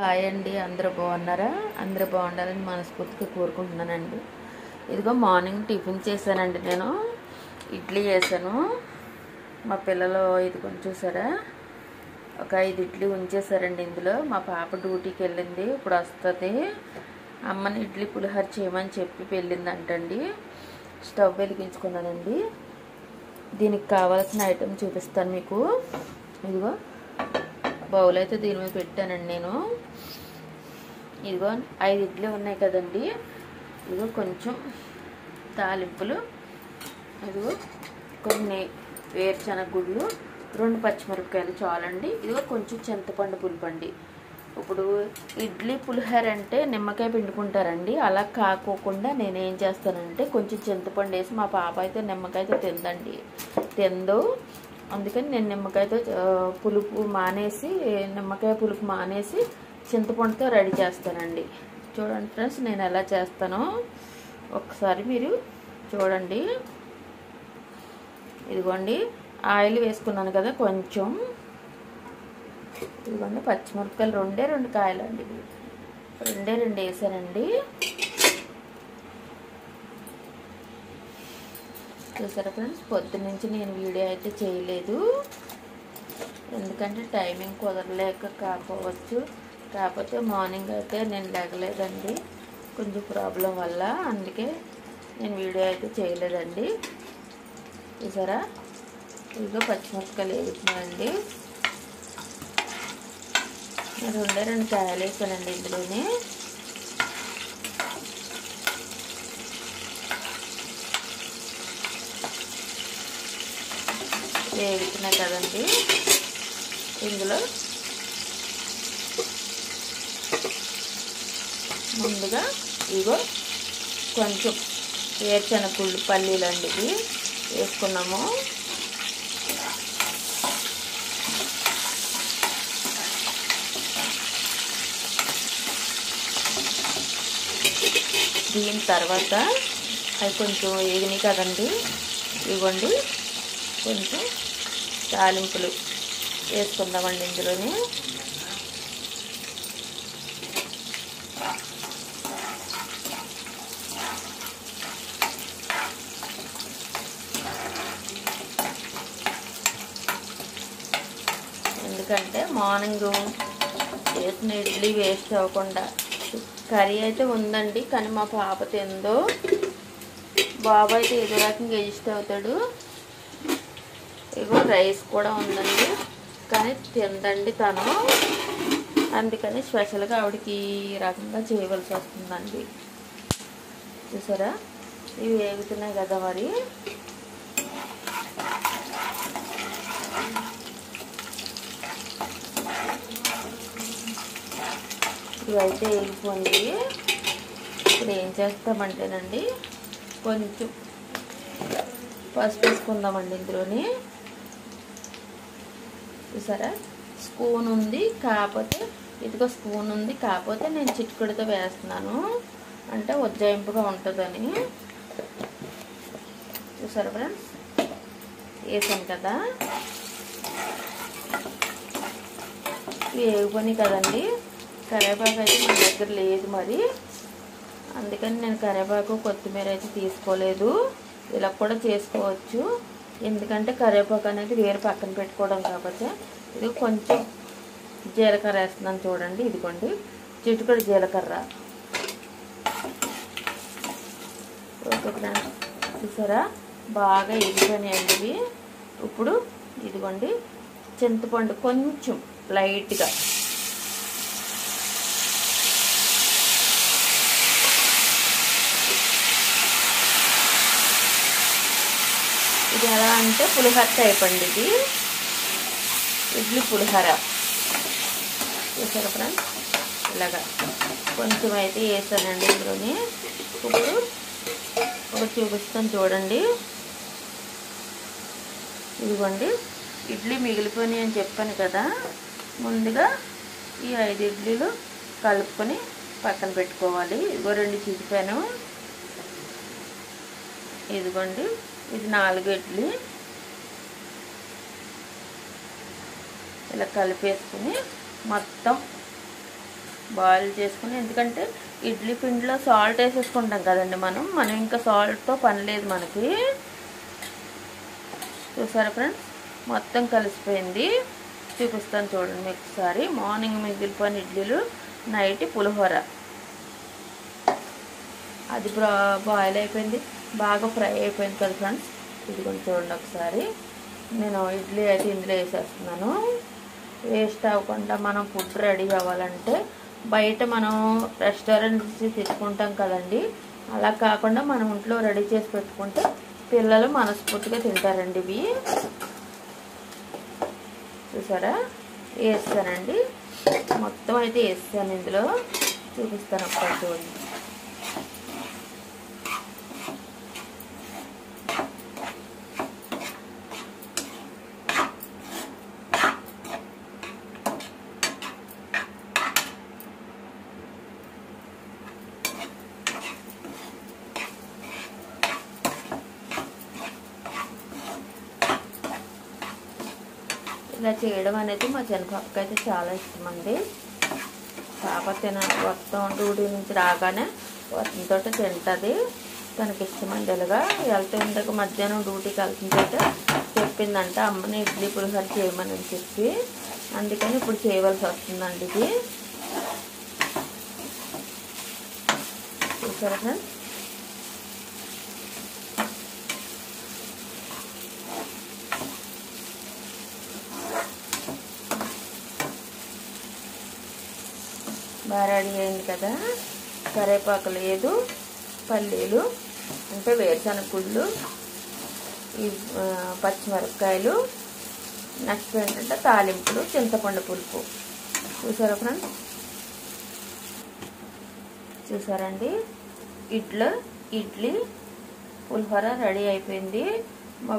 Hi అండి, అందరూ బాగున్నారా? అందరూ బాగుండాలని మనస్ఫూర్తిగా కోరుకుంటున్నానండి. ఇదిగో మార్నింగ్ టిఫిన్ చేశానండి. నేను ఇడ్లీ చేశాను. మా పిల్లలు ఇది కొంచెం చూసారా, ఒక 5 ఇడ్లీ ఉంచేశారండి. ఇందులో మా పాప డ్యూటీకి వెళ్ళింది, ఇప్పుడు వస్తుంది. అమ్మని ఇడ్లీ పులిహోర చేయమని చెప్పి వెళ్ళిందంటండి. స్టవ్ వెలిగించుకున్నానండి. దీనికి కావాల్సిన ఐటెం చూపిస్తాను మీకు. ఇదిగో బౌల్ అయితే దీని మీద పెట్టానండి నేను. ఇదిగో 5 ఇడ్లీ ఉన్నాయి కదండి. ఇదిగో కొంచెం తాలింపులు, ఇదిగో కొన్ని వేరుశనగ గుళ్ళు, 2 పచ్చిమిరపకాయలు చాలండి. ఇదిగో కొంచెం చింతపండు పులుపండి. ఇప్పుడు ఇడ్లీ పులిహోర అంటే నిమ్మకాయ పిండుకుంటారండి. అలా కాకోకుండా నేనేం చేస్తానంటే కొంచెం చింతపండు వేసి, మా పాప అయితే నిమ్మకాయతో తిందో, అందుకని నేను నిమ్మకాయతో నిమ్మకాయ పులుపు మానేసి చింతపండుతో రెడీ చేస్తానండి. చూడండి ఫ్రెండ్స్, నేను ఎలా చేస్తానో ఒకసారి మీరు చూడండి. ఇదిగోండి ఆయిల్ వేసుకున్నాను కదా కొంచెం. ఇదిగోండి పచ్చిమిరపకాయలు 2 కాయలండి, 2 వేసానండి. చూసారా ఫ్రెండ్స్, పొద్దున్నుంచి నేను వీడియో అయితే చేయలేదు, ఎందుకంటే టైమింగ్ కుదరలేక కాకపోవచ్చు. కాకపోతే మార్నింగ్ అయితే నేను లేగలేదండి, కొంచెం ప్రాబ్లం వల్ల, అందుకే నేను వీడియో అయితే చేయలేదండి. చూసారా, ఇదిగో పచ్చిమిరపకాయలు వేస్తున్నానండి. నేను 2 కాయలు వేసానండి ఇందులోనే. వేగుతున్నాయి కదండి. ఇందులో ముందుగా ఇగో కొంచెం వేరుశనగ పల్లీలు అండి ఇవి వేసుకున్నాము. దీని తర్వాత అవి కొంచెం వేగినాయి కదండి. ఇవ్వండి కొంచెం తాలింపులు వేసుకుందామండి ఇందులోనే. ఎందుకంటే మార్నింగ్ చేసిన ఇడ్లీ వేస్ట్ అవ్వకుండా. కర్రీ అయితే ఉందండి, కానీ మా పాప తిందో. బాబు అయితే ఏదో రకంగా ఇష్టం అవుతాడు. ఇగో రైస్ కూడా ఉందండి, కానీ తిందండి తను. అందుకని స్పెషల్గా ఆవిడకి ఈ రకంగా చేయవలసి వస్తుందండి. చూసారా, ఇవి వేగుతున్నాయి కదా. మరి ఇవైతే వేగిపోయింది. ఇప్పుడు ఏం చేస్తామంటేనండి, కొంచెం పసుపు వేసుకుందామండి ఇందులోని. చూసారా, స్పూన్ ఉంది, కాకపోతే ఇదిగో స్పూన్ ఉంది, కాకపోతే నేను చిటికెడుతో వేస్తున్నాను, అంటే ఉజ్జాయింపుగా ఉంటుందని. చూసారా ఫ్రెండ్స్, వేసాను కదా. వేగిపోయి కదండి. కరివేపాకు అయితే మన దగ్గర లేదు మరి, అందుకని నేను కరివేపాకు కొత్తిమీర అయితే తీసుకోలేదు. ఇలా కూడా చేసుకోవచ్చు, ఎందుకంటే కరివేపాకు అనేది వేరే పక్కన పెట్టుకోవడం. కాబట్టి ఇది కొంచెం జీలకర్ర వేస్తున్నాను చూడండి. ఇదిగోండి చిటికెడు జీలకర్ర. ఓకే ఫ్రెండ్స్, చూసారా బాగా ఎగిపోయినాయండి ఇవి. ఇప్పుడు ఇదిగోండి చింతపండు కొంచెం లైట్గా, ఇది ఎలా అంటే పులిహోర టైప్ అండి, ఇది ఇడ్లీ పులిహోర. చూసారా ఫ్రెండ్స్, ఇలాగా కొంచెం అయితే వేసానండి ఇందులోని. ఇప్పుడు ఒకటి చూపిస్తాను చూడండి. ఇదిగోండి ఇడ్లీ మిగిలిపోయినాయి అని చెప్పాను కదా. ముందుగా ఈ 5 ఇడ్లీలు కలుపుకొని పక్కన పెట్టుకోవాలి. ఇదిగో 2 చిటిపాను. ఇదిగోండి ఇది 4 ఇడ్లీ. ఇలా కలిపేసుకుని మొత్తం బాయిల్ చేసుకుని, ఎందుకంటే ఇడ్లీ పిండిలో సాల్ట్ వేసేసుకుంటాం కదండి మనం ఇంకా సాల్ట్తో పని లేదు మనకి. చూసారా ఫ్రెండ్స్, మొత్తం కలిసిపోయింది. చూపిస్తాను చూడండి మీకు ఒకసారి. మార్నింగ్ మిగిలిపోయిన ఇడ్లీలు, నైట్ పులిహోర, అది బాయిల్ అయిపోయింది, బాగా ఫ్రై అయిపోయింది కదా ఫ్రెండ్స్. ఇది కొంచెం చూడండి ఒకసారి. నేను ఇడ్లీ అయితే ఇందులో వేసేస్తున్నాను. వేస్ట్ అవ్వకుండా మనం ఫుడ్ రెడీ అవ్వాలంటే బయట మనం రెస్టారెంట్ నుంచి తెచ్చుకుంటాం కదండి, అలా కాకుండా మనం ఇంట్లో రెడీ చేసి పెట్టుకుంటే పిల్లలు మనస్ఫూర్తిగా తింటారండి. ఇవి చూసారా, వేస్తానండి, మొత్తం అయితే వేస్తాను. ఇందులో చూపిస్తాను ఒకసారి చూడండి. ఇలా చేయడం అనేది మా చిన్నపాపకి అయితే చాలా ఇష్టం అండి. పాప మొత్తం డ్యూటీ నుంచి రాగానే వాటితో తింటుంది, తనకి ఇష్టమండి. ఇలాగా వెళ్తుండగా మధ్యాహ్నం డ్యూటీకి వెళ్తుంటే చెప్పిందంట అమ్మని ఇడ్లీ పులిహోర చేయమని చెప్పి, అందుకని ఇప్పుడు చేయవలసి వస్తుందండి. ఇది చూసారా ఫ్రెండ్స్, బాగా రెడీ అయింది కదా. కరివేపాకు లేదు, పల్లీలు అంటే వేరుశనగ గుళ్ళు, ఈ పచ్చిమిరపకాయలు, నెక్స్ట్ ఏంటంటే తాలింపులు, చింతపండు పులుపు. చూసారా ఫ్రెండ్స్, చూసారండి, ఇడ్లీ పులిహోర రెడీ అయిపోయింది. మా